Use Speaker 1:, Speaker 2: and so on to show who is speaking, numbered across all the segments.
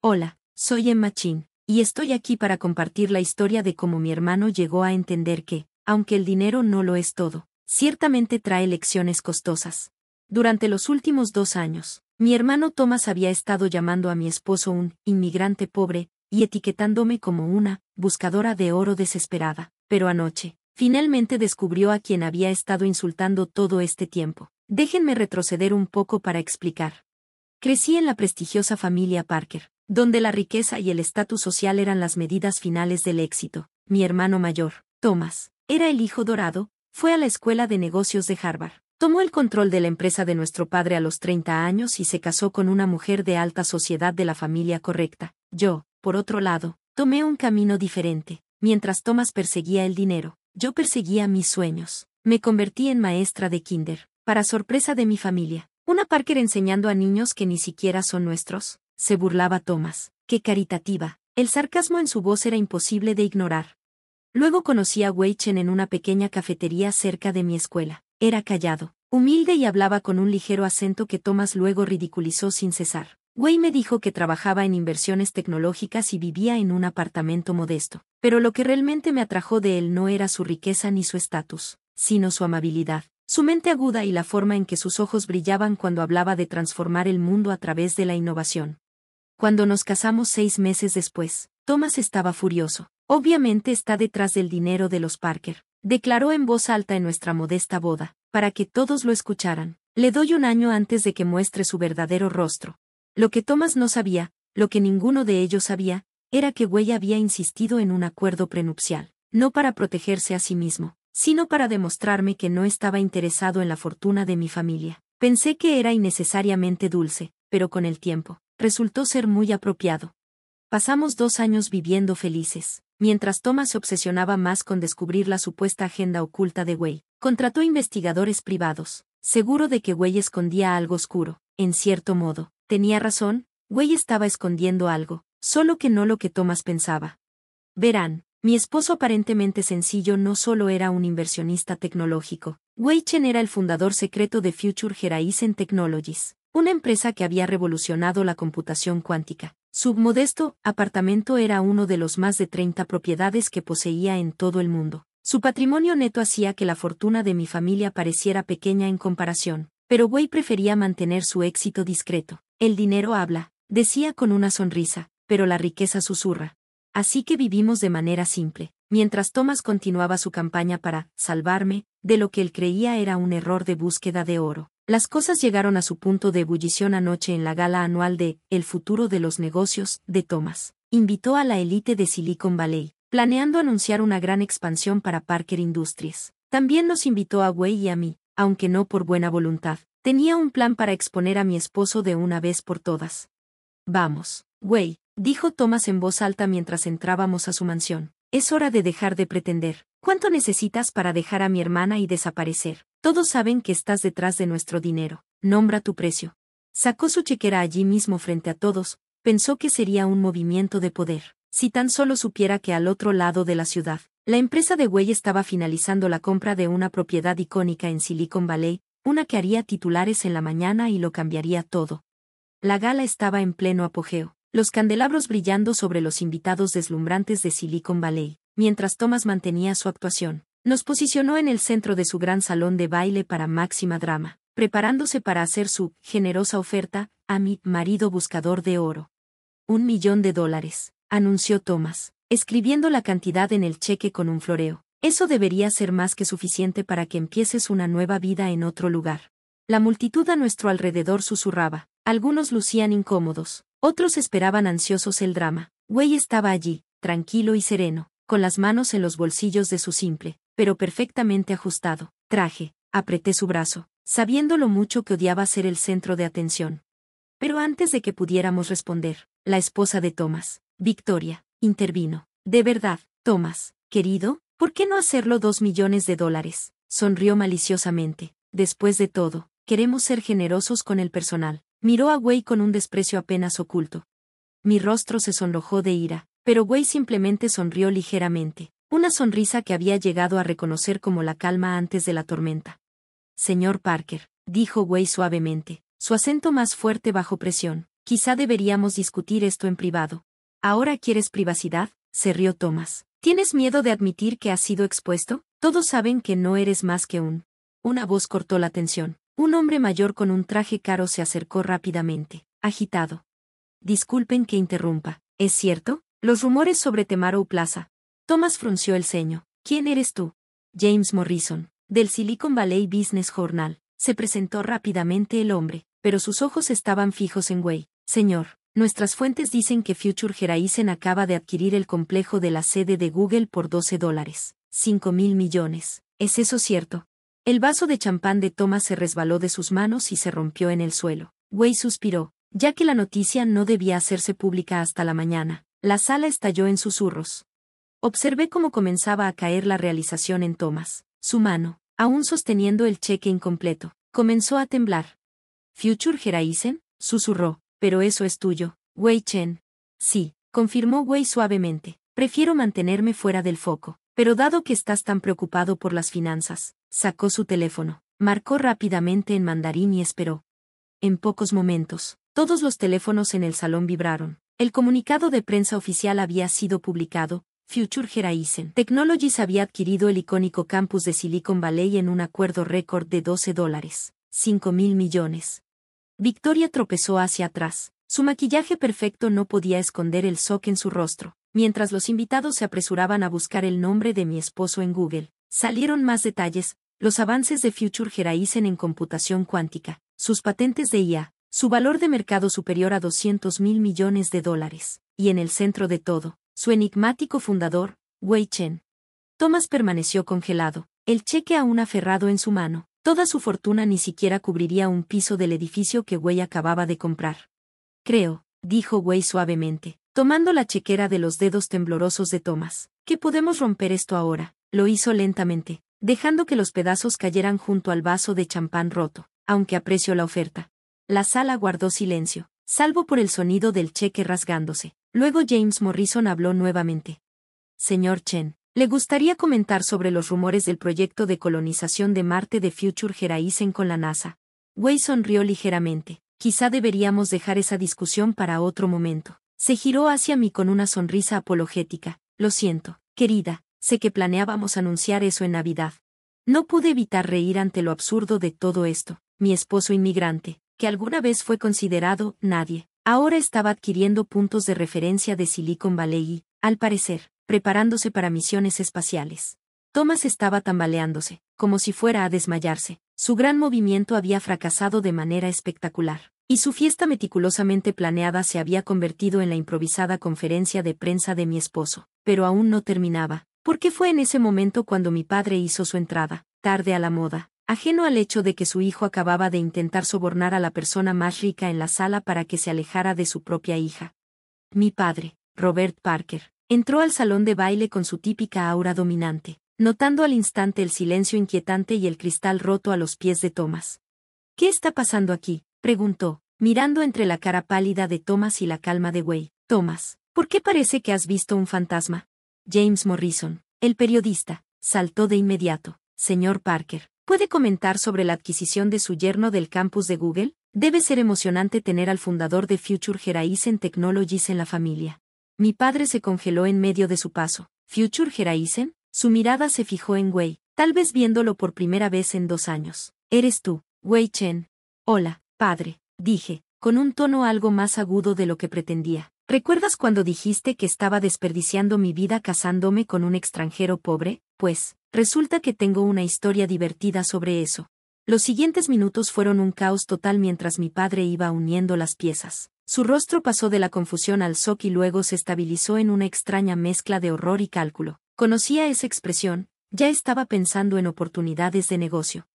Speaker 1: Hola, soy Emma Chin, y estoy aquí para compartir la historia de cómo mi hermano llegó a entender que, aunque el dinero no lo es todo, ciertamente trae lecciones costosas. Durante los últimos 2 años, mi hermano Thomas había estado llamando a mi esposo un inmigrante pobre, y etiquetándome como una buscadora de oro desesperada, pero anoche, finalmente descubrió a quien había estado insultando todo este tiempo. Déjenme retroceder un poco para explicar. Crecí en la prestigiosa familia Parker, donde la riqueza y el estatus social eran las medidas finales del éxito. Mi hermano mayor, Thomas, era el hijo dorado, fue a la escuela de negocios de Harvard, tomó el control de la empresa de nuestro padre a los 30 años y se casó con una mujer de alta sociedad de la familia correcta. Yo, por otro lado, tomé un camino diferente. Mientras Thomas perseguía el dinero, yo perseguía mis sueños. Me convertí en maestra de kinder, para sorpresa de mi familia. Una Parker enseñando a niños que ni siquiera son nuestros, se burlaba Thomas. ¡Qué caritativa! El sarcasmo en su voz era imposible de ignorar. Luego conocí a Wei Chen en una pequeña cafetería cerca de mi escuela. Era callado, humilde y hablaba con un ligero acento que Thomas luego ridiculizó sin cesar. Wei me dijo que trabajaba en inversiones tecnológicas y vivía en un apartamento modesto. Pero lo que realmente me atrajo de él no era su riqueza ni su estatus, sino su amabilidad. Su mente aguda y la forma en que sus ojos brillaban cuando hablaba de transformar el mundo a través de la innovación. Cuando nos casamos 6 meses después, Thomas estaba furioso. Obviamente está detrás del dinero de los Parker, declaró en voz alta en nuestra modesta boda, para que todos lo escucharan. Le doy 1 año antes de que muestre su verdadero rostro. Lo que Thomas no sabía, lo que ninguno de ellos sabía, era que Wei había insistido en un acuerdo prenupcial, no para protegerse a sí mismo, sino para demostrarme que no estaba interesado en la fortuna de mi familia. Pensé que era innecesariamente dulce, pero con el tiempo, resultó ser muy apropiado. Pasamos 2 años viviendo felices. Mientras Thomas se obsesionaba más con descubrir la supuesta agenda oculta de Wei, contrató investigadores privados, seguro de que Wei escondía algo oscuro. En cierto modo, tenía razón, Wei estaba escondiendo algo, solo que no lo que Thomas pensaba. Verán. Mi esposo aparentemente sencillo no solo era un inversionista tecnológico. Wei Chen era el fundador secreto de Future Horizon Technologies, una empresa que había revolucionado la computación cuántica. Su modesto apartamento era uno de los más de 30 propiedades que poseía en todo el mundo. Su patrimonio neto hacía que la fortuna de mi familia pareciera pequeña en comparación, pero Wei prefería mantener su éxito discreto. El dinero habla, decía con una sonrisa, pero la riqueza susurra. Así que vivimos de manera simple, mientras Thomas continuaba su campaña para salvarme de lo que él creía era un error de búsqueda de oro. Las cosas llegaron a su punto de ebullición anoche en la gala anual de El futuro de los negocios de Thomas. Invitó a la élite de Silicon Valley, planeando anunciar una gran expansión para Parker Industries. También nos invitó a Wei y a mí, aunque no por buena voluntad. Tenía un plan para exponer a mi esposo de una vez por todas. Vamos, Wei, dijo Thomas en voz alta mientras entrábamos a su mansión. Es hora de dejar de pretender. ¿Cuánto necesitas para dejar a mi hermana y desaparecer? Todos saben que estás detrás de nuestro dinero. Nombra tu precio. Sacó su chequera allí mismo frente a todos. Pensó que sería un movimiento de poder. Si tan solo supiera que al otro lado de la ciudad, la empresa de Wei estaba finalizando la compra de una propiedad icónica en Silicon Valley, una que haría titulares en la mañana y lo cambiaría todo. La gala estaba en pleno apogeo. Los candelabros brillando sobre los invitados deslumbrantes de Silicon Valley, mientras Thomas mantenía su actuación. Nos posicionó en el centro de su gran salón de baile para máxima drama, preparándose para hacer su generosa oferta a mi marido buscador de oro. $1.000.000, anunció Thomas, escribiendo la cantidad en el cheque con un floreo. Eso debería ser más que suficiente para que empieces una nueva vida en otro lugar. La multitud a nuestro alrededor susurraba, algunos lucían incómodos. Otros esperaban ansiosos el drama. Wei estaba allí, tranquilo y sereno, con las manos en los bolsillos de su simple, pero perfectamente ajustado, traje. Apreté su brazo, sabiendo lo mucho que odiaba ser el centro de atención. Pero antes de que pudiéramos responder, la esposa de Thomas, Victoria, intervino. De verdad, Thomas, querido, ¿por qué no hacerlo $2.000.000? Sonrió maliciosamente. Después de todo, queremos ser generosos con el personal. Miró a Wei con un desprecio apenas oculto. Mi rostro se sonrojó de ira, pero Wei simplemente sonrió ligeramente, una sonrisa que había llegado a reconocer como la calma antes de la tormenta. Señor Parker, dijo Wei suavemente, su acento más fuerte bajo presión, Quizá deberíamos discutir esto en privado. ¿Ahora quieres privacidad?, se rió Thomas. ¿Tienes miedo de admitir que has sido expuesto? Todos saben que no eres más que un... Una voz cortó la tensión. Un hombre mayor con un traje caro se acercó rápidamente, agitado. Disculpen que interrumpa, ¿es cierto? Los rumores sobre Tomorrow Plaza. Thomas frunció el ceño. ¿Quién eres tú? James Morrison, del Silicon Valley Business Journal. Se presentó rápidamente el hombre, pero sus ojos estaban fijos en Wei. Señor, nuestras fuentes dicen que Future Horizon acaba de adquirir el complejo de la sede de Google por $12. 5.000 millones. ¿Es eso cierto? El vaso de champán de Thomas se resbaló de sus manos y se rompió en el suelo. Wei suspiró, ya que la noticia no debía hacerse pública hasta la mañana. La sala estalló en susurros. Observé cómo comenzaba a caer la realización en Thomas. Su mano, aún sosteniendo el cheque incompleto, comenzó a temblar. ¿Future Horizon?, susurró. Pero eso es tuyo, Wei Chen. Sí, confirmó Wei suavemente. Prefiero mantenerme fuera del foco. Pero dado que estás tan preocupado por las finanzas, sacó su teléfono, marcó rápidamente en mandarín y esperó. En pocos momentos, todos los teléfonos en el salón vibraron. El comunicado de prensa oficial había sido publicado. Future Horizon Technologies había adquirido el icónico campus de Silicon Valley en un acuerdo récord de $12. 5.000 millones. Victoria tropezó hacia atrás. Su maquillaje perfecto no podía esconder el shock en su rostro. Mientras los invitados se apresuraban a buscar el nombre de mi esposo en Google, salieron más detalles, los avances de Future Horizon en computación cuántica, sus patentes de IA, su valor de mercado superior a $200.000 millones, y en el centro de todo, su enigmático fundador, Wei Chen. Thomas permaneció congelado, el cheque aún aferrado en su mano. Toda su fortuna ni siquiera cubriría un piso del edificio que Wei acababa de comprar. Creo, dijo Wei suavemente, tomando la chequera de los dedos temblorosos de Thomas, que podemos romper esto ahora. Lo hizo lentamente, dejando que los pedazos cayeran junto al vaso de champán roto, aunque apreció la oferta. La sala guardó silencio, salvo por el sonido del cheque rasgándose. Luego James Morrison habló nuevamente. Señor Chen, ¿le gustaría comentar sobre los rumores del proyecto de colonización de Marte de Future Horizon con la NASA? Wei sonrió ligeramente. Quizá deberíamos dejar esa discusión para otro momento. Se giró hacia mí con una sonrisa apologética. Lo siento, querida, sé que planeábamos anunciar eso en Navidad. No pude evitar reír ante lo absurdo de todo esto. Mi esposo inmigrante, que alguna vez fue considerado nadie, ahora estaba adquiriendo puntos de referencia de Silicon Valley y, al parecer, preparándose para misiones espaciales. Thomas estaba tambaleándose, como si fuera a desmayarse. Su gran movimiento había fracasado de manera espectacular, y su fiesta meticulosamente planeada se había convertido en la improvisada conferencia de prensa de mi esposo. Pero aún no terminaba, porque fue en ese momento cuando mi padre hizo su entrada, tarde a la moda, ajeno al hecho de que su hijo acababa de intentar sobornar a la persona más rica en la sala para que se alejara de su propia hija. Mi padre, Robert Parker, entró al salón de baile con su típica aura dominante, notando al instante el silencio inquietante y el cristal roto a los pies de Thomas. ¿Qué está pasando aquí?, preguntó, mirando entre la cara pálida de Thomas y la calma de Wei. Thomas, ¿por qué parece que has visto un fantasma? James Morrison, el periodista, saltó de inmediato. Señor Parker, ¿puede comentar sobre la adquisición de su yerno del campus de Google? Debe ser emocionante tener al fundador de Future Horizon Technologies en la familia. Mi padre se congeló en medio de su paso. ¿Future Horizon? Su mirada se fijó en Wei, tal vez viéndolo por primera vez en 2 años. ¿Eres tú, Wei Chen? Hola, padre, dije, con un tono algo más agudo de lo que pretendía. ¿Recuerdas cuando dijiste que estaba desperdiciando mi vida casándome con un extranjero pobre? Pues, resulta que tengo una historia divertida sobre eso. Los siguientes minutos fueron un caos total mientras mi padre iba uniendo las piezas. Su rostro pasó de la confusión al shock y luego se estabilizó en una extraña mezcla de horror y cálculo. Conocía esa expresión, ya estaba pensando en oportunidades de negocio.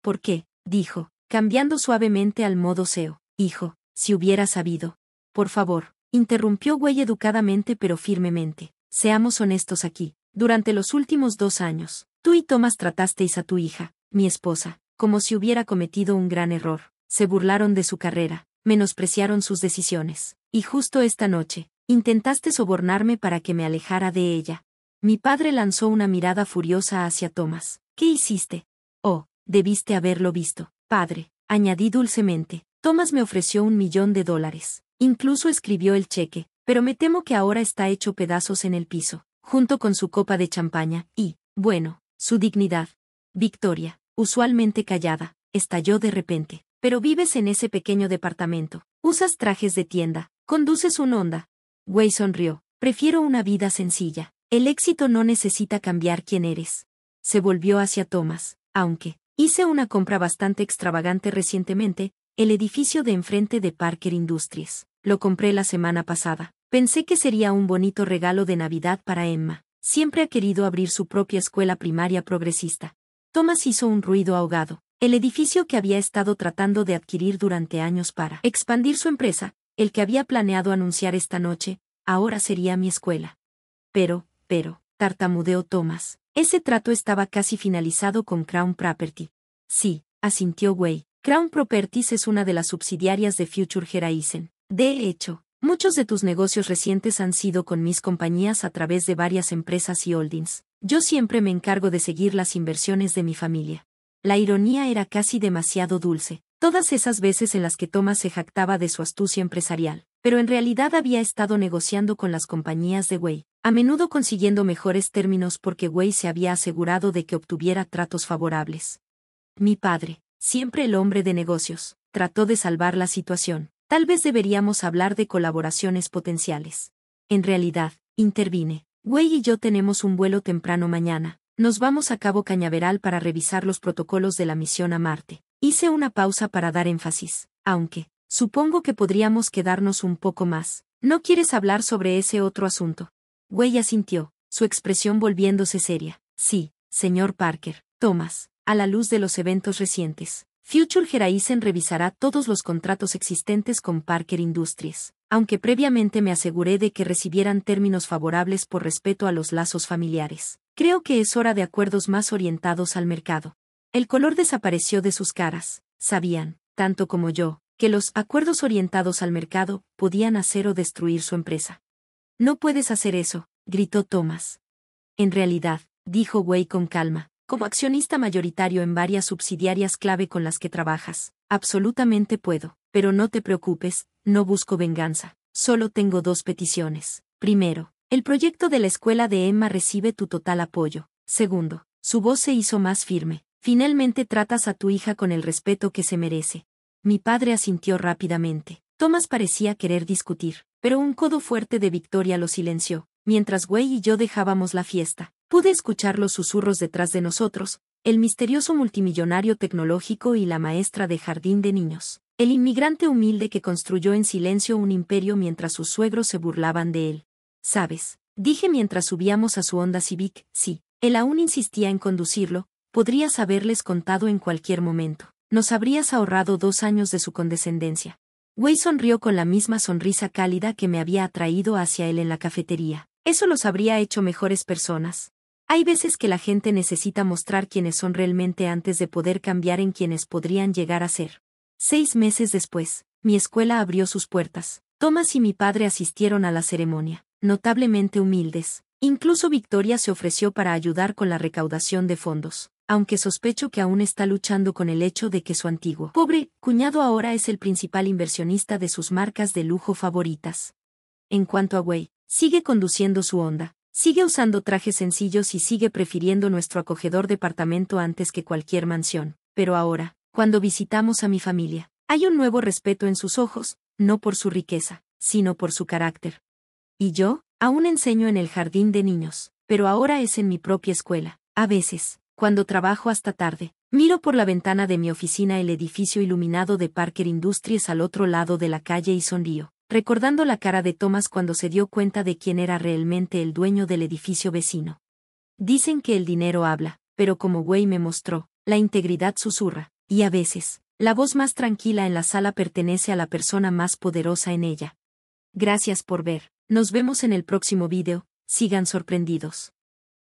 Speaker 1: ¿Por qué?, dijo, cambiando suavemente al modo SEO. Hijo, si hubiera sabido. Por favor, interrumpió Wei educadamente pero firmemente. Seamos honestos aquí. Durante los últimos 2 años, tú y Thomas tratasteis a tu hija, mi esposa, como si hubiera cometido un gran error. Se burlaron de su carrera, menospreciaron sus decisiones. Y justo esta noche, intentaste sobornarme para que me alejara de ella. Mi padre lanzó una mirada furiosa hacia Thomas. ¿Qué hiciste? Oh, debiste haberlo visto, padre, añadí dulcemente. Thomas me ofreció $1.000.000. Incluso escribió el cheque, pero me temo que ahora está hecho pedazos en el piso, junto con su copa de champaña, y, bueno, su dignidad. Victoria, usualmente callada, estalló de repente. Pero vives en ese pequeño departamento, usas trajes de tienda, conduces un Honda. Wei sonrió. Prefiero una vida sencilla. El éxito no necesita cambiar quién eres. Se volvió hacia Thomas, aunque hice una compra bastante extravagante recientemente, el edificio de enfrente de Parker Industries. Lo compré la semana pasada. Pensé que sería un bonito regalo de Navidad para Emma. Siempre ha querido abrir su propia escuela primaria progresista. Thomas hizo un ruido ahogado. El edificio que había estado tratando de adquirir durante años para expandir su empresa, el que había planeado anunciar esta noche, ahora sería mi escuela. Pero, tartamudeó Thomas. Ese trato estaba casi finalizado con Crown Property. Sí, asintió Wei. Crown Properties es una de las subsidiarias de Future Horizon. De hecho, muchos de tus negocios recientes han sido con mis compañías a través de varias empresas y holdings. Yo siempre me encargo de seguir las inversiones de mi familia. La ironía era casi demasiado dulce. Todas esas veces en las que Thomas se jactaba de su astucia empresarial, pero en realidad había estado negociando con las compañías de Wei, a menudo consiguiendo mejores términos porque Wei se había asegurado de que obtuviera tratos favorables. Mi padre, siempre el hombre de negocios, trató de salvar la situación. Tal vez deberíamos hablar de colaboraciones potenciales. En realidad, intervine. Wei y yo tenemos un vuelo temprano mañana. Nos vamos a Cabo Cañaveral para revisar los protocolos de la misión a Marte. Hice una pausa para dar énfasis, aunque, supongo que podríamos quedarnos un poco más. ¿No quieres hablar sobre ese otro asunto? Wei asintió, su expresión volviéndose seria. Sí, señor Parker. Thomas, a la luz de los eventos recientes, Future Horizon revisará todos los contratos existentes con Parker Industries, aunque previamente me aseguré de que recibieran términos favorables por respeto a los lazos familiares. Creo que es hora de acuerdos más orientados al mercado. El color desapareció de sus caras. Sabían, tanto como yo, que los acuerdos orientados al mercado podían hacer o destruir su empresa. No puedes hacer eso, gritó Thomas. En realidad, dijo Wei con calma, como accionista mayoritario en varias subsidiarias clave con las que trabajas, absolutamente puedo, pero no te preocupes, no busco venganza, solo tengo dos peticiones. Primero, el proyecto de la escuela de Emma recibe tu total apoyo. Segundo, su voz se hizo más firme. Finalmente tratas a tu hija con el respeto que se merece. Mi padre asintió rápidamente. Thomas parecía querer discutir, pero un codo fuerte de Victoria lo silenció. Mientras Wei y yo dejábamos la fiesta, pude escuchar los susurros detrás de nosotros, el misterioso multimillonario tecnológico y la maestra de jardín de niños, el inmigrante humilde que construyó en silencio un imperio mientras sus suegros se burlaban de él. ¿Sabes? Dije mientras subíamos a su Honda Civic, sí, él aún insistía en conducirlo, podrías haberles contado en cualquier momento. Nos habrías ahorrado 2 años de su condescendencia. Wei sonrió con la misma sonrisa cálida que me había atraído hacia él en la cafetería. Eso los habría hecho mejores personas. Hay veces que la gente necesita mostrar quiénes son realmente antes de poder cambiar en quienes podrían llegar a ser. 6 meses después, mi escuela abrió sus puertas. Thomas y mi padre asistieron a la ceremonia, notablemente humildes. Incluso Victoria se ofreció para ayudar con la recaudación de fondos, aunque sospecho que aún está luchando con el hecho de que su antiguo, pobre, cuñado ahora es el principal inversionista de sus marcas de lujo favoritas. En cuanto a Wei, sigue conduciendo su Honda, sigue usando trajes sencillos y sigue prefiriendo nuestro acogedor departamento antes que cualquier mansión. Pero ahora, cuando visitamos a mi familia, hay un nuevo respeto en sus ojos, no por su riqueza, sino por su carácter. ¿Y yo? Aún enseño en el jardín de niños, pero ahora es en mi propia escuela. A veces, cuando trabajo hasta tarde, miro por la ventana de mi oficina el edificio iluminado de Parker Industries al otro lado de la calle y sonrío, recordando la cara de Thomas cuando se dio cuenta de quién era realmente el dueño del edificio vecino. Dicen que el dinero habla, pero como Wei me mostró, la integridad susurra, y a veces, la voz más tranquila en la sala pertenece a la persona más poderosa en ella. Gracias por ver. Nos vemos en el próximo video, sigan sorprendidos.